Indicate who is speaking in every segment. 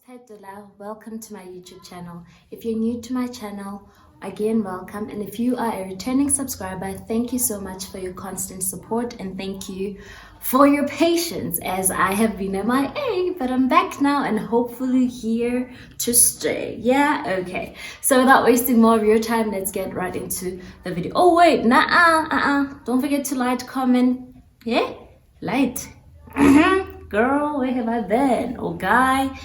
Speaker 1: Petula, welcome to my YouTube channel. If you're new to my channel, again welcome, and if you are a returning subscriber, thank you so much for your constant support and thank you for your patience as I have been MIA, but I'm back now and hopefully here to stay. Yeah, okay. So without wasting more of your time, let's get right into the video. Oh wait, don't forget to like, comment. Yeah, like. Girl, where have I been? Oh, guy.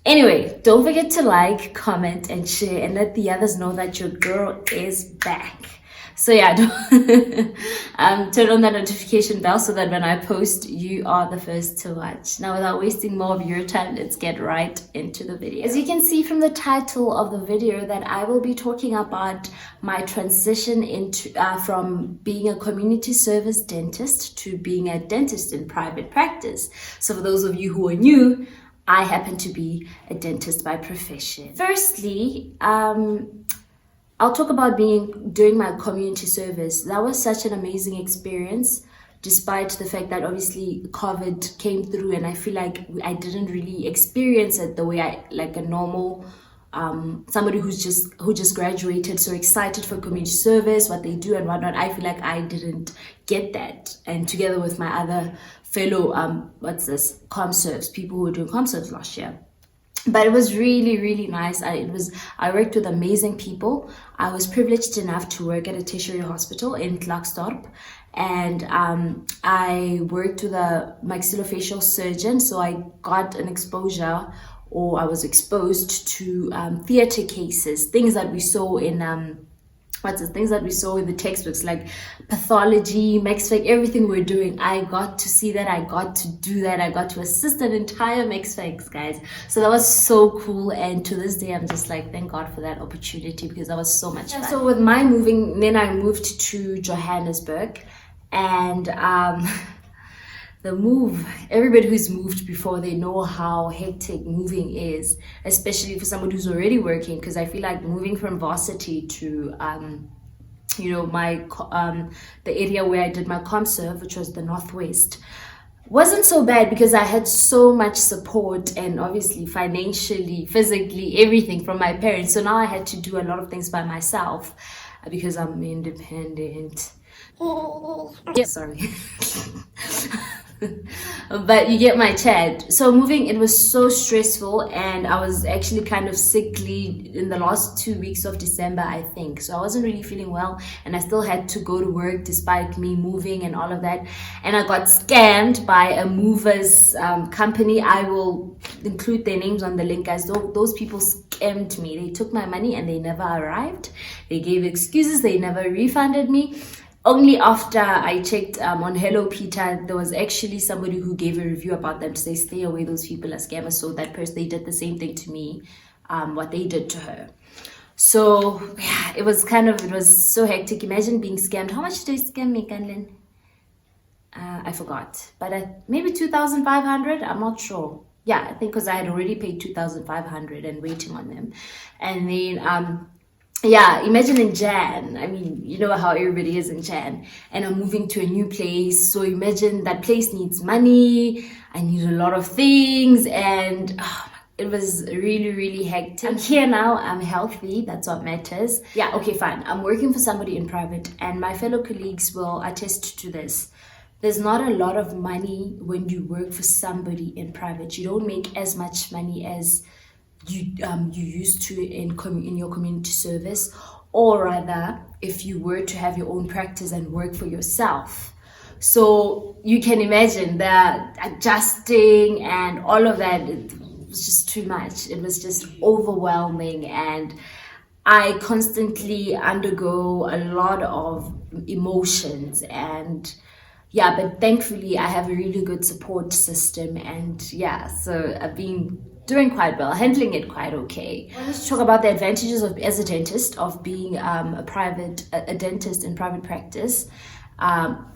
Speaker 1: Anyway, don't forget to like, comment, and share, and let the others know that your girl is back. So yeah, turn on that notification bell so that when I post, you are the first to watch. Now, without wasting more of your time, let's get right into the video. As you can see from the title of the video, that I will be talking about my transition into from being a community service dentist to being a dentist in private practice. So for those of you who are new, I happen to be a dentist by profession. Firstly, I'll talk about doing my community service. That was such an amazing experience, despite the fact that obviously COVID came through and I feel like I didn't really experience it the way like a normal somebody who just graduated, so excited for community service, what they do and whatnot. I feel like I didn't get that, and together with my other fellow comserves, people who were doing comserves last year. But it was really, really nice. I worked with amazing people. I was privileged enough to work at a tertiary hospital in Klerksdorp, and I worked with a maxillofacial surgeon, so I got an exposure, or I was exposed to theater cases, things that we saw in things that we saw in the textbooks, like pathology, MaxFac, everything we're doing. I got to see that, I got to do that, I got to assist an entire MaxFac, guys. So that was so cool, and to this day I'm just like, thank God for that opportunity, because that was so much fun. So with my moving, then I moved to Johannesburg, and the move, everybody who's moved before, they know how hectic moving is, especially for someone who's already working, because I feel like moving from varsity to the area where I did my comserve, which was the Northwest, wasn't so bad because I had so much support, and obviously financially, physically, everything from my parents. So now I had to do a lot of things by myself because I'm independent. Yeah, sorry. But you get my chat. So moving, it was so stressful, and I was actually kind of sickly in the last 2 weeks of December, I think. So I wasn't really feeling well, and I still had to go to work despite me moving and all of that. And I got scammed by a movers company. I will include their names on the link, guys. Those people scammed me. They took my money and they never arrived. They gave excuses. They never refunded me. Only after I checked on Hello Peter, there was actually somebody who gave a review about them to say, stay away, those people are scammers. So that person, they did the same thing to me, what they did to her. So yeah, it was so hectic. Imagine being scammed. How much did they scam me, Kanlin? I forgot, but maybe 2,500. I'm not sure. Yeah, I think because I had already paid 2,500 and waiting on them, and then yeah, imagine in Jan. I mean, you know how everybody is in Jan, and I'm moving to a new place. So imagine that place needs money. I need a lot of things, and it was really, really hectic. I'm here now. I'm healthy. That's what matters. Yeah, okay, fine. I'm working for somebody in private, and my fellow colleagues will attest to this. There's not a lot of money when you work for somebody in private. You don't make as much money as you used to in your community service, or rather if you were to have your own practice and work for yourself. So you can imagine that adjusting and all of that, it was just too much. It was just overwhelming, and I constantly undergo a lot of emotions. And yeah, but thankfully I have a really good support system, and yeah, so I've been doing quite well, handling it quite okay. I want to talk about the advantages of, as a dentist, of being a dentist in private practice,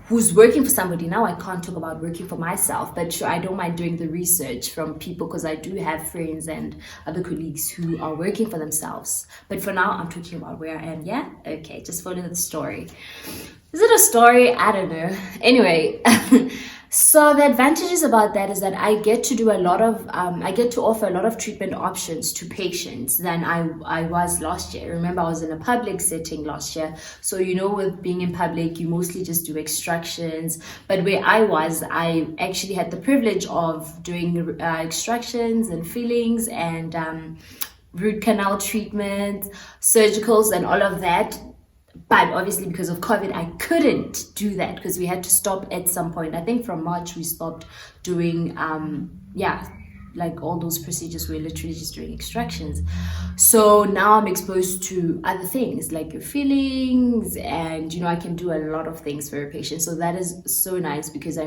Speaker 1: who's working for somebody. Now I can't talk about working for myself, but sure, I don't mind doing the research from people, because I do have friends and other colleagues who are working for themselves. But for now, I'm talking about where I am. Yeah, okay, just follow the story. Is it a story? I don't know. Anyway, So the advantages about that is that I get to do a lot of, I get to offer a lot of treatment options to patients than I was last year. Remember, I was in a public setting last year. So, with being in public, you mostly just do extractions. But where I was, I actually had the privilege of doing extractions and fillings and root canal treatment, surgicals and all of that. But obviously because of COVID, I couldn't do that because we had to stop at some point. I think from March we stopped doing, like all those procedures. We're literally just doing extractions. So now I'm exposed to other things like your fillings and, I can do a lot of things for a patient. So that is so nice because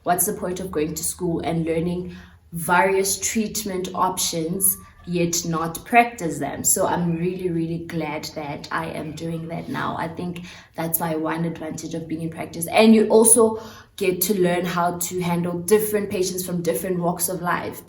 Speaker 1: what's the point of going to school and learning various treatment options yet not practice them? So I'm really, really glad that I am doing that now. I think that's my one advantage of being in practice. And you also get to learn how to handle different patients from different walks of life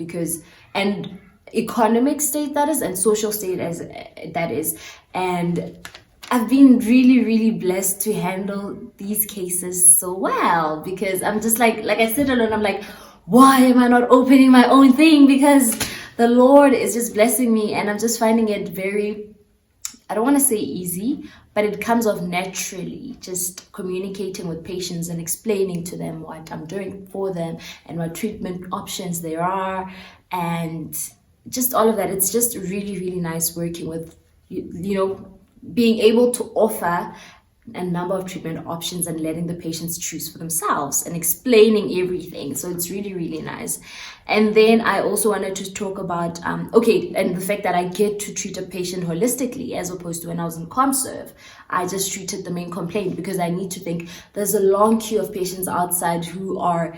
Speaker 1: and economic state that is, and social state as that is. And I've been really, really blessed to handle these cases so well because I'm just like I sit alone, I'm like, why am I not opening my own thing? Because the Lord is just blessing me and I'm just finding it very, I don't want to say easy, but it comes off naturally, just communicating with patients and explaining to them what I'm doing for them and what treatment options there are and just all of that. It's just really, really nice working with, being able to offer a number of treatment options and letting the patients choose for themselves and explaining everything. So it's really, really nice. And then I also wanted to talk about, and the fact that I get to treat a patient holistically as opposed to when I was in ComServe. I just treated the main complaint because I need to think there's a long queue of patients outside who are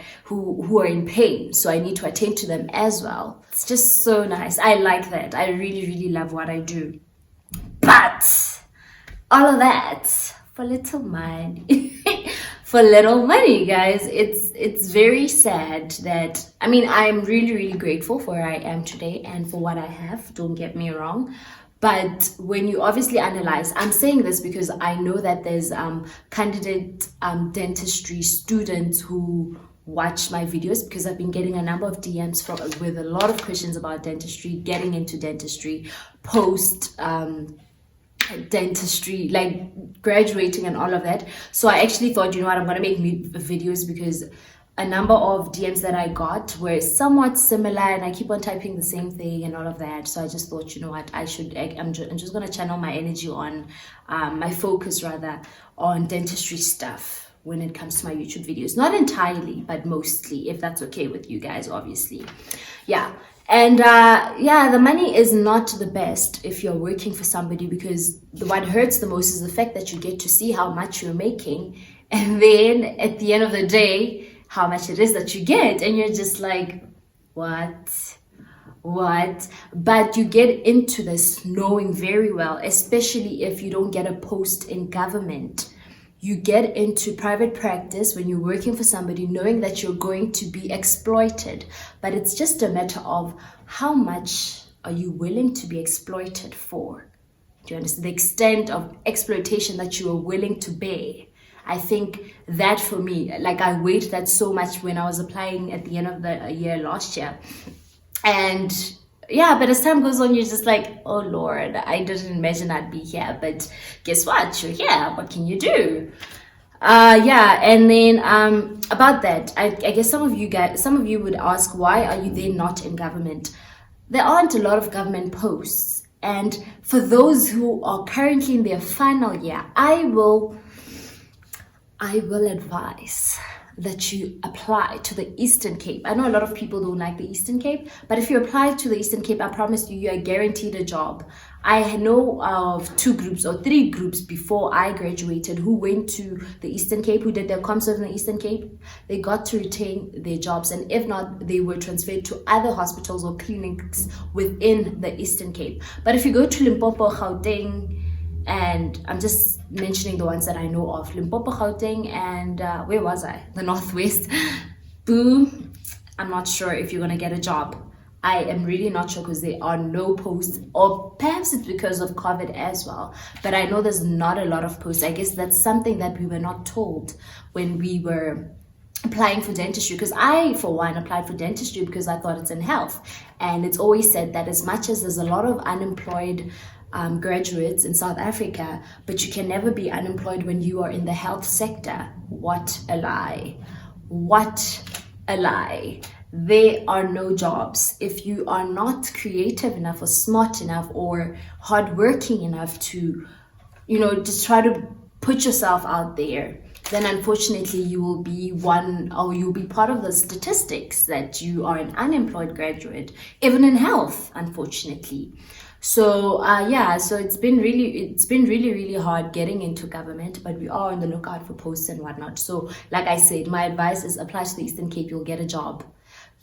Speaker 1: in pain. So I need to attend to them as well. It's just so nice. I like that. I really, really love what I do. But all of that for little money. For little money, guys. It's very sad that I'm really, really grateful for where I am today and for what I have, don't get me wrong. But when you obviously analyze, I'm saying this because I know that there's candidate dentistry students who watch my videos because I've been getting a number of DMs with a lot of questions about dentistry, getting into dentistry, post dentistry, like graduating and all of that. So I actually thought, I'm going to make videos because a number of DMs that I got were somewhat similar and I keep on typing the same thing and all of that. So I just thought, I'm just going to channel my energy on, my focus rather, on dentistry stuff when it comes to my YouTube videos. Not entirely, but mostly, if that's okay with you guys, obviously. Yeah. And the money is not the best if you're working for somebody because what hurts the most is the fact that you get to see how much you're making and then at the end of the day, how much it is that you get and you're just like, what? But you get into this knowing very well, especially if you don't get a post in government. You get into private practice when you're working for somebody knowing that you're going to be exploited. But it's just a matter of how much are you willing to be exploited for? Do you understand the extent of exploitation that you are willing to bear? I think that for me, I weighed that so much when I was applying at the end of the year last year. And but as time goes on, you're just like, oh Lord, I didn't imagine I'd be here, but guess what? You're here. What can you do? And then about that, I guess some of you would ask, why are you then not in government? There aren't a lot of government posts. And for those who are currently in their final year, I will advise that you apply to the Eastern Cape. I know a lot of people don't like the Eastern Cape, but if you apply to the Eastern Cape, I promise you are guaranteed a job. I know of 2 groups or 3 groups before I graduated who went to the Eastern Cape, who did their ComServe in the Eastern Cape. They got to retain their jobs, and if not, they were transferred to other hospitals or clinics within the Eastern Cape. But if you go to Limpopo, Gauteng, and I'm just mentioning the ones that I know of, Limpopo, Gauteng, and where was I? The Northwest. Boo. I'm not sure if you're going to get a job. I am really not sure because there are no posts, or perhaps it's because of COVID as well. But I know there's not a lot of posts. I guess that's something that we were not told when we were applying for dentistry, because I, for one, applied for dentistry because I thought it's in health. And it's always said that as much as there's a lot of unemployed graduates in South Africa, but you can never be unemployed when you are in the health sector. What a lie. What a lie. There are no jobs. If you are not creative enough or smart enough or hardworking enough to, just try to put yourself out there, then unfortunately you will be you'll be part of the statistics that you are an unemployed graduate, even in health, unfortunately. So so it's been really hard getting into government, but we are on the lookout for posts and whatnot. So like I said, my advice is apply to the Eastern Cape, you'll get a job.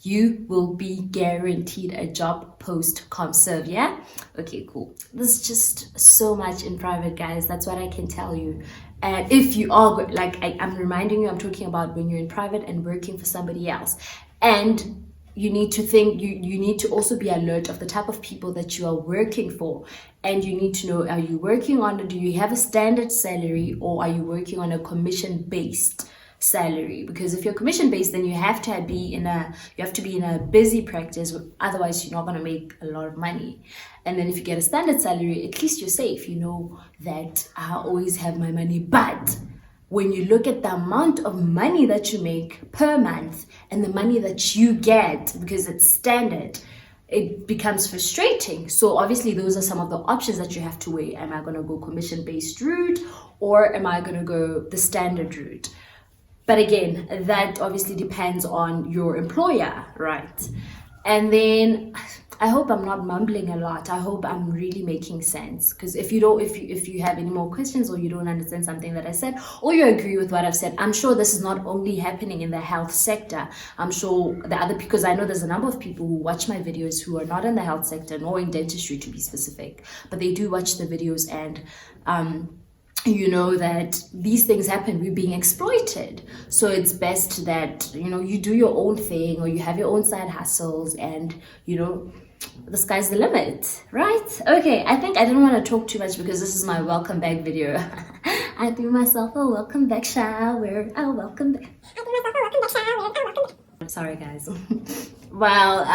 Speaker 1: You will be guaranteed a job post-ComServe, yeah? Okay, cool. There's just so much in private, guys. That's what I can tell you. And if you are, I'm reminding you, I'm talking about when you're in private and working for somebody else. And you need to think, you need to also be alert of the type of people that you are working for. And you need to know, are you working on, do you have a standard salary, or are you working on a commission-based salary? Because if you're commission based, then you have to be in a busy practice, otherwise you're not going to make a lot of money. And then if you get a standard salary, at least you're safe, you know that I always have my money. But when you look at the amount of money that you make per month and the money that you get because it's standard, it becomes frustrating. So obviously those are some of the options that you have to weigh. Am I going to go commission based route, or am I going to go the standard route? But again, that obviously depends on your employer, right? And then I hope I'm not mumbling a lot. I hope I'm really making sense. Because if you have any more questions, or you don't understand something that I said, or you agree with what I've said, I'm sure this is not only happening in the health sector. I'm sure because I know there's a number of people who watch my videos who are not in the health sector, nor in dentistry to be specific, but they do watch the videos, and you know that these things happen. We're being exploited. So it's best that you do your own thing, or you have your own side hustles, and the sky's the limit, right? Okay, I think I didn't want to talk too much because this is my welcome back video. I threw myself a welcome back shower. Oh, welcome back. Sorry guys. Well,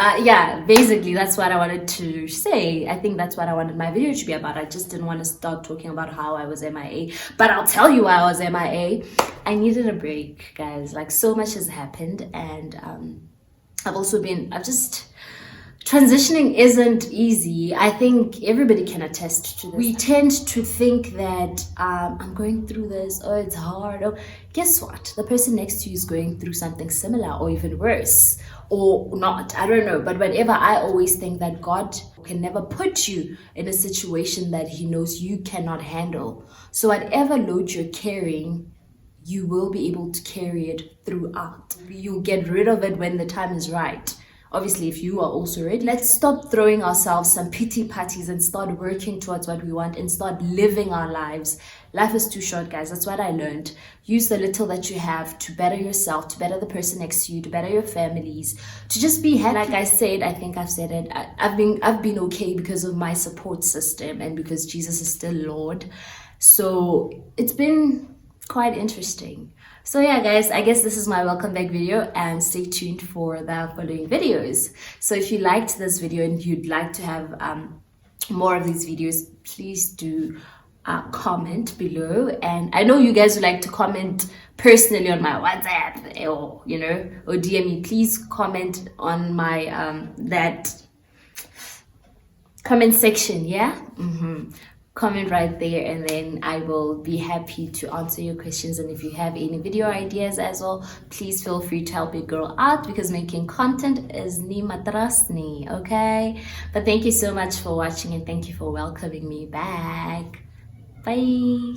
Speaker 1: basically that's what I wanted to say. I think that's what I wanted my video to be about. I just didn't want to start talking about how I was MIA, but I'll tell you why I was MIA. I needed a break, guys. Like, so much has happened, and transitioning isn't easy. I think everybody can attest to this. We tend to think that I'm going through this, oh, it's hard. Oh, guess what? The person next to you is going through something similar, or even worse, or not. I don't know. But whatever, I always think that God can never put you in a situation that He knows you cannot handle. So whatever load you're carrying, you will be able to carry it throughout. You'll get rid of it when the time is right. Obviously, if you are also ready, let's stop throwing ourselves some pity parties and start working towards what we want and start living our lives. Life is too short, guys. That's what I learned. Use the little that you have to better yourself, to better the person next to you, to better your families, to just be happy. Like I said, I think I've said it. I've been okay because of my support system and because Jesus is still Lord. So it's been quite interesting. So yeah, guys, I guess this is my welcome back video, and stay tuned for the following videos. So if you liked this video and you'd like to have more of these videos, please do comment below. And I know you guys would like to comment personally on my WhatsApp, or or DM me. Please comment on my that comment section, yeah. Comment right there, and then I will be happy to answer your questions. And if you have any video ideas as well, please feel free to help your girl out, because making content is ni matrasni, okay? But thank you so much for watching, and thank you for welcoming me back. Bye.